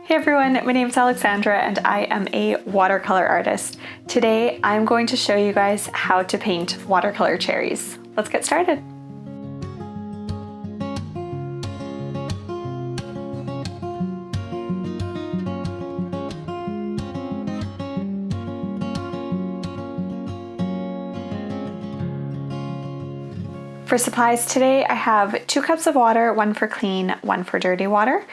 Hey everyone, my name is Alexandra and I am a watercolor artist. Today I'm going to show you guys how to paint watercolor cherries. Let's get started. For supplies today, I have 2 cups of water, 1 for clean, 1 for dirty water,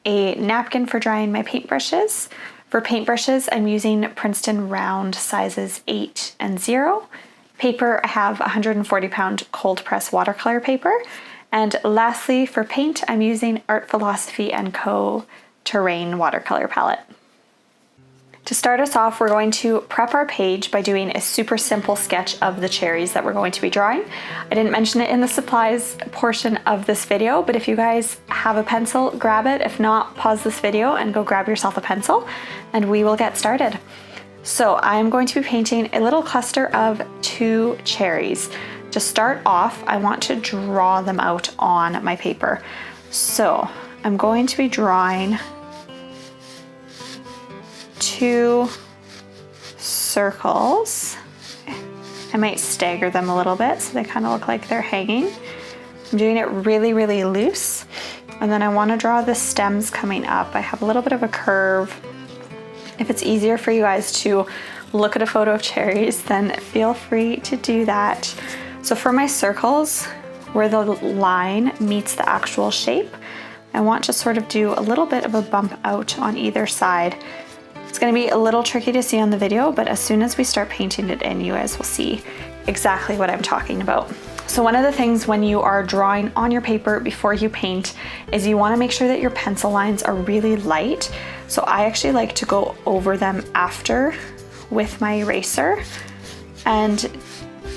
a napkin for drying my paintbrushes. For paintbrushes, I'm using Princeton round sizes 8 and 0. Paper, I have 140 pound cold press watercolor paper. And lastly, for paint, I'm using Philosophy and Co terrain watercolor palette. To start us off, we're going to prep our page by doing a super simple sketch of the cherries that we're going to be drawing. I didn't mention it in the supplies portion of this video, but if you guys have a pencil, grab it. If not, pause this video and go grab yourself a pencil and we will get started. So I'm going to be painting a little cluster of 2 cherries. To start off, I want to draw them out on my paper. So I'm going to be drawing 2 circles. I might stagger them a little bit so they kind of look like they're hanging. I'm doing it really, really loose. And then I want to draw the stems coming up. I have a little bit of a curve. If it's easier for you guys to look at a photo of cherries, then feel free to do that. So for my circles, where the line meets the actual shape, I want to sort of do a little bit of a bump out on either side. It's going to be a little tricky to see on the video, but as soon as we start painting it in, you guys will see exactly what I'm talking about. So one of the things when you are drawing on your paper before you paint is you want to make sure that your pencil lines are really light. So I actually like to go over them after with my eraser and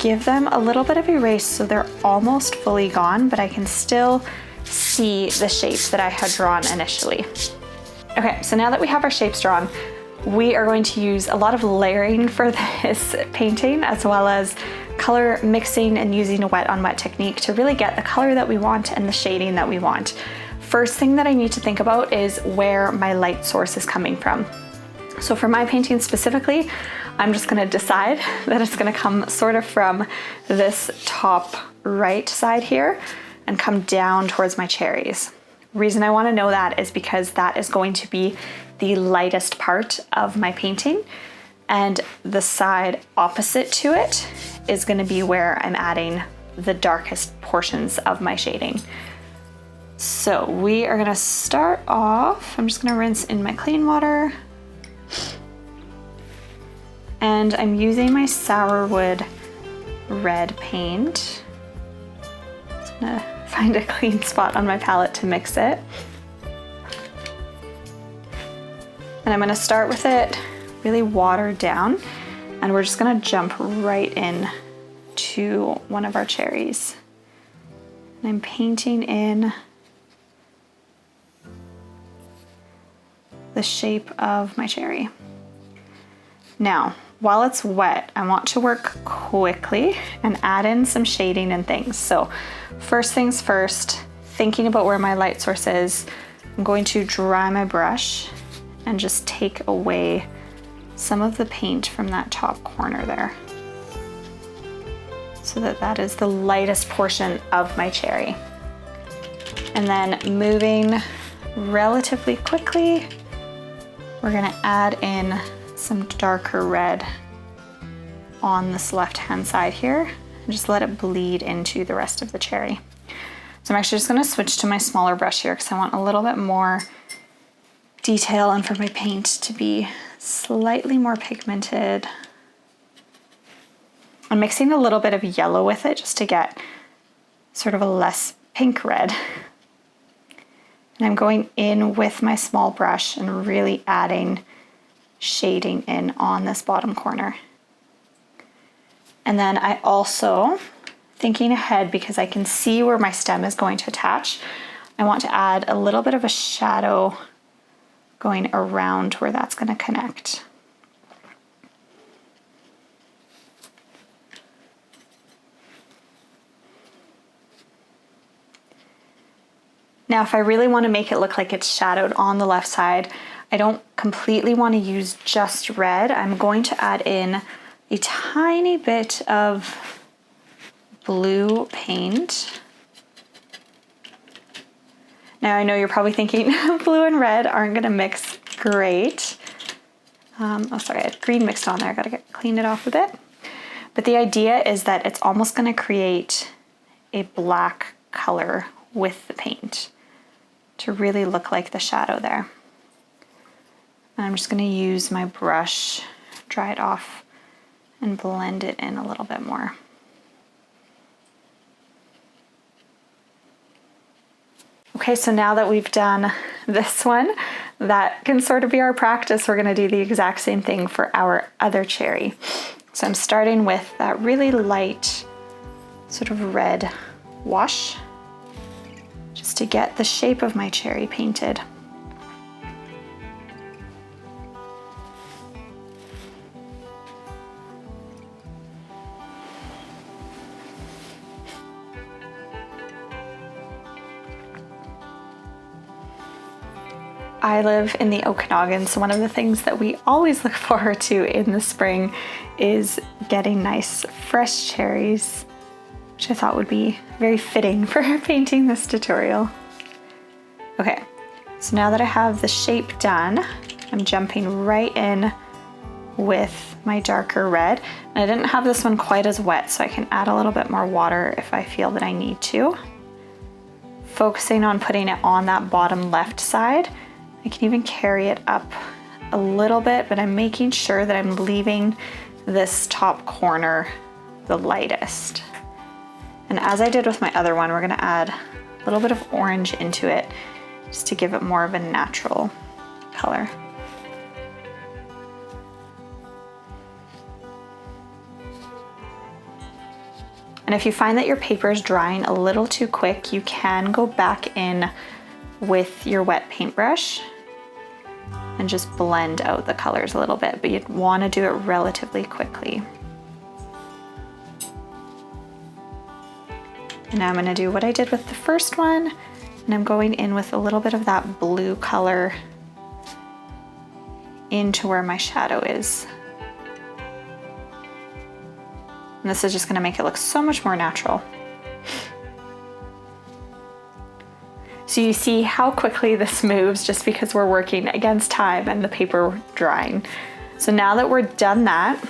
give them a little bit of erase so they're almost fully gone, but I can still see the shape that I had drawn initially. Okay, so now that we have our shapes drawn, we are going to use a lot of layering for this painting, as well as color mixing and using a wet on wet technique to really get the color that we want and the shading that we want. First thing that I need to think about is where my light source is coming from. So for my painting specifically, I'm just gonna decide that it's gonna come sort of from this top right side here and come down towards my cherries. Reason I want to know that is because that is going to be the lightest part of my painting, and the side opposite to it is going to be where I'm adding the darkest portions of my shading. So we are going to start off, I'm just going to rinse in my clean water, and I'm using my Sourwood red paint. Just gonna find a clean spot on my palette to mix it. And I'm gonna start with it really watered down, and we're just gonna jump right in to one of our cherries. And I'm painting in the shape of my cherry. Now, while it's wet, I want to work quickly and add in some shading and things. So first things first, thinking about where my light source is, I'm going to dry my brush and just take away some of the paint from that top corner there, so that that is the lightest portion of my cherry. And then moving relatively quickly, we're gonna add in some darker red on this left-hand side here and just let it bleed into the rest of the cherry. So I'm actually just gonna switch to my smaller brush here because I want a little bit more detail and for my paint to be slightly more pigmented. I'm mixing a little bit of yellow with it just to get sort of a less pink red. And I'm going in with my small brush and really adding shading in on this bottom corner. And then I also, thinking ahead because I can see where my stem is going to attach, I want to add a little bit of a shadow going around where that's going to connect. Now, if I really want to make it look like it's shadowed on the left side, I don't completely want to use just red. I'm going to add in a tiny bit of blue paint. Now I know you're probably thinking blue and red aren't gonna mix great. Oh, sorry, I had green mixed on there. I gotta clean it off a bit. But the idea is that it's almost gonna create a black color with the paint to really look like the shadow there. And I'm just gonna use my brush, dry it off, and blend it in a little bit more. Okay, so now that we've done this one, that can sort of be our practice. We're gonna do the exact same thing for our other cherry. So I'm starting with that really light sort of red wash, just to get the shape of my cherry painted. I live in the Okanagan, so one of the things that we always look forward to in the spring is getting nice fresh cherries, which I thought would be very fitting for painting this tutorial. Okay, so now that I have the shape done, I'm jumping right in with my darker red. And I didn't have this one quite as wet, so I can add a little bit more water if I feel that I need to. Focusing on putting it on that bottom left side. I can even carry it up a little bit, but I'm making sure that I'm leaving this top corner the lightest. And as I did with my other one, we're gonna add a little bit of orange into it just to give it more of a natural color. And if you find that your paper is drying a little too quick, you can go back in with your wet paintbrush and just blend out the colors a little bit, but you'd want to do it relatively quickly. And now I'm going to do what I did with the first one, and I'm going in with a little bit of that blue color into where my shadow is. And this is just going to make it look so much more natural. So you see how quickly this moves just because we're working against time and the paper drying. So now that we're done that,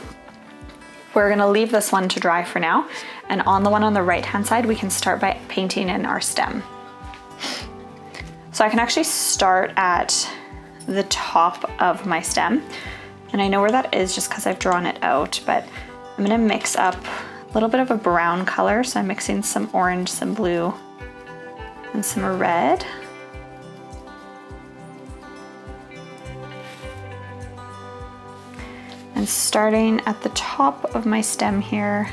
we're gonna leave this one to dry for now. And on the one on the right-hand side, we can start by painting in our stem. So I can actually start at the top of my stem. And I know where that is just because I've drawn it out, but I'm gonna mix up a little bit of a brown color. So I'm mixing some orange, some blue, and some red. And starting at the top of my stem here,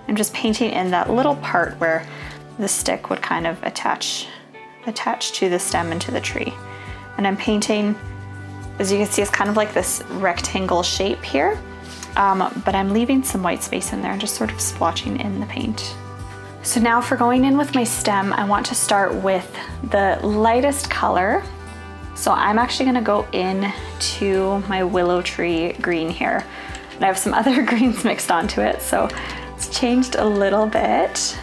I'm just painting in that little part where the stick would kind of attach to the stem and to the tree. And I'm painting, as you can see, it's kind of like this rectangle shape here, but I'm leaving some white space in there and just sort of splotching in the paint. So now for going in with my stem, I want to start with the lightest color. So I'm actually gonna go in to my willow tree green here. And I have some other greens mixed onto it, so it's changed a little bit.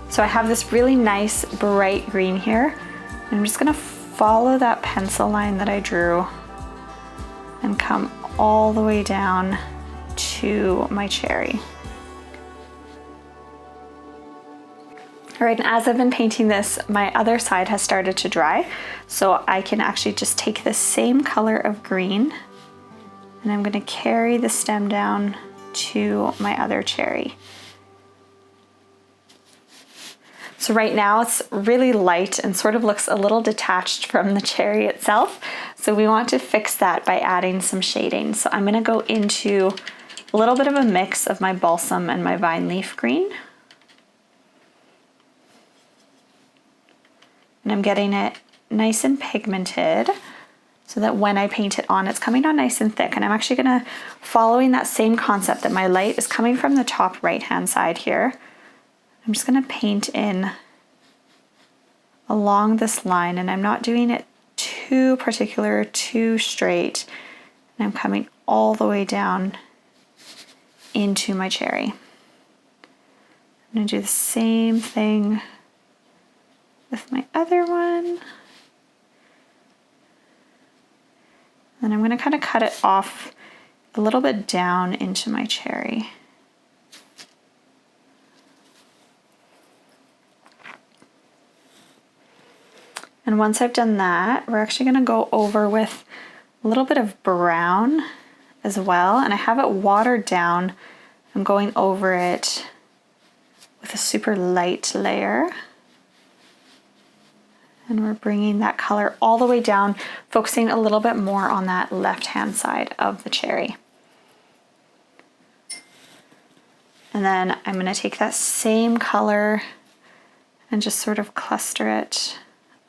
So I have this really nice bright green here. And I'm just gonna follow that pencil line that I drew and come all the way down to my cherry. All right, and as I've been painting this, my other side has started to dry. So I can actually just take the same color of green and I'm gonna carry the stem down to my other cherry. So right now it's really light and sort of looks a little detached from the cherry itself. So we want to fix that by adding some shading. So I'm gonna go into a little bit of a mix of my balsam and my vine leaf green. And I'm getting it nice and pigmented so that when I paint it on, it's coming on nice and thick. And I'm actually gonna, following that same concept that my light is coming from the top right-hand side here, I'm just gonna paint in along this line, and I'm not doing it too particular, too straight. And I'm coming all the way down into my cherry. I'm gonna do the same thing with my other one. And I'm gonna kind of cut it off a little bit down into my cherry. And once I've done that, we're actually gonna go over with a little bit of brown as well. And I have it watered down. I'm going over it with a super light layer. And we're bringing that color all the way down, focusing a little bit more on that left-hand side of the cherry. And then I'm gonna take that same color and just sort of cluster it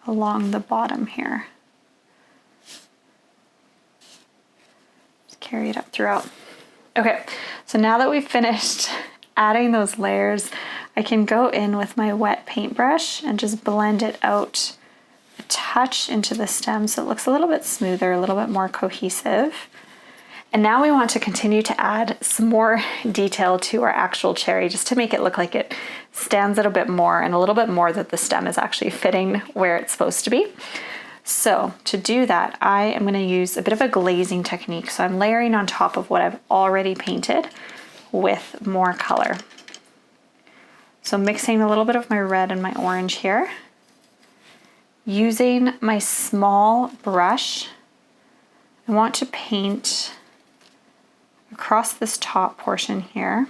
along the bottom here. Just carry it up throughout. Okay, so now that we've finished adding those layers, I can go in with my wet paintbrush and just blend it out a touch into the stem so it looks a little bit smoother, a little bit more cohesive. And now we want to continue to add some more detail to our actual cherry just to make it look like it stands out a bit more and a little bit more that the stem is actually fitting where it's supposed to be. So to do that, I am going to use a bit of a glazing technique. So I'm layering on top of what I've already painted with more color. So mixing a little bit of my red and my orange here. Using my small brush, I want to paint across this top portion here.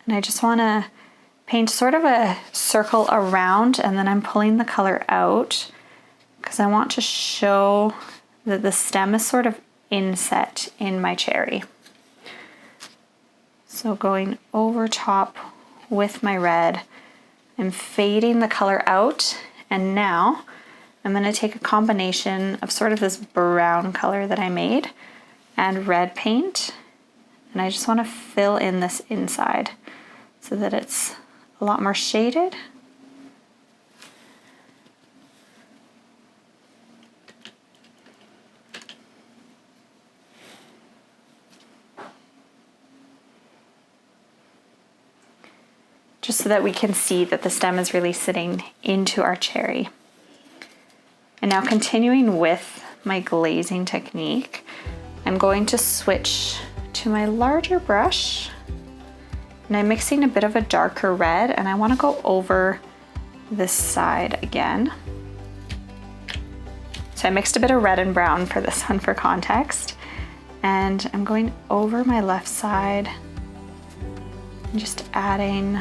And I just want to paint sort of a circle around, and then I'm pulling the color out because I want to show that the stem is sort of inset in my cherry. So going over top with my red, I'm fading the color out, and now I'm going to take a combination of sort of this brown color that I made and red paint, and I just want to fill in this inside so that it's a lot more shaded. Just so that we can see that the stem is really sitting into our cherry. And now continuing with my glazing technique, I'm going to switch to my larger brush, and I'm mixing a bit of a darker red, and I want to go over this side again. So I mixed a bit of red and brown for this one for context, and I'm going over my left side and just adding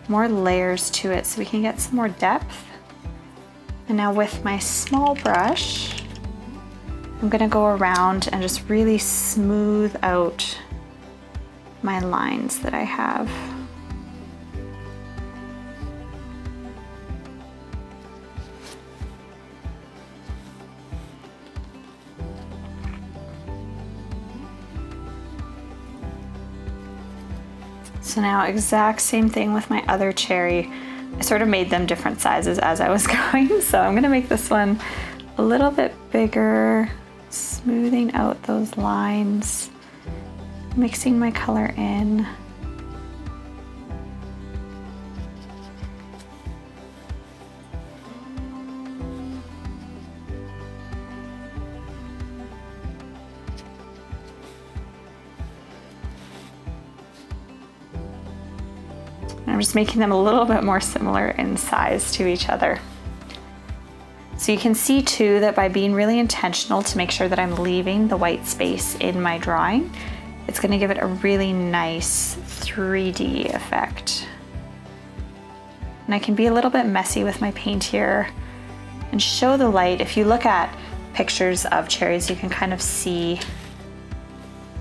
more layers to it so we can get some more depth. And now with my small brush, I'm gonna go around and just really smooth out my lines that I have. So now exact same thing with my other cherry. I sort of made them different sizes as I was going. So I'm gonna make this one a little bit bigger, smoothing out those lines, mixing my color in. I'm just making them a little bit more similar in size to each other. So you can see too that by being really intentional to make sure that I'm leaving the white space in my drawing, it's going to give it a really nice 3D effect. And I can be a little bit messy with my paint here and show the light. If you look at pictures of cherries, you can kind of see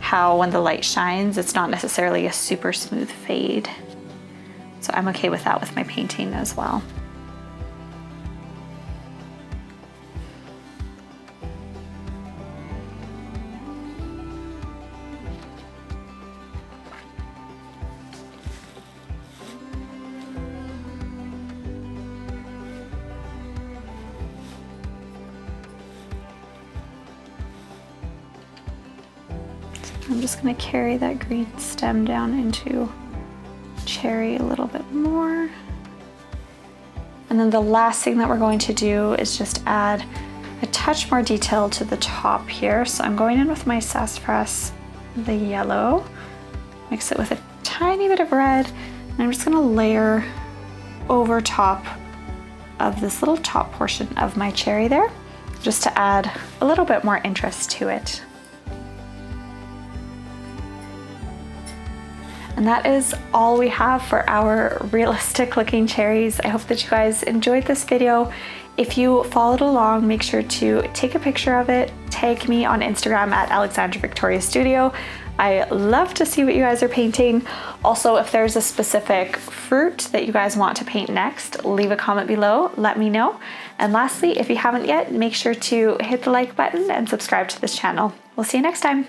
how when the light shines, it's not necessarily a super smooth fade. So I'm okay with that with my painting as well. I'm just gonna carry that green stem down into cherry a little bit more. And then the last thing that we're going to do is just add a touch more detail to the top here. So I'm going in with my sassafras, the yellow, mix it with a tiny bit of red, and I'm just gonna layer over top of this little top portion of my cherry there, just to add a little bit more interest to it. And that is all we have for our realistic looking cherries. I hope that you guys enjoyed this video. If you followed along, make sure to take a picture of it, tag me on Instagram at Alexandra Victoria Studio. I love to see what you guys are painting. Also, if there's a specific fruit that you guys want to paint next, leave a comment below, let me know. And lastly, if you haven't yet, make sure to hit the like button and subscribe to this channel. We'll see you next time.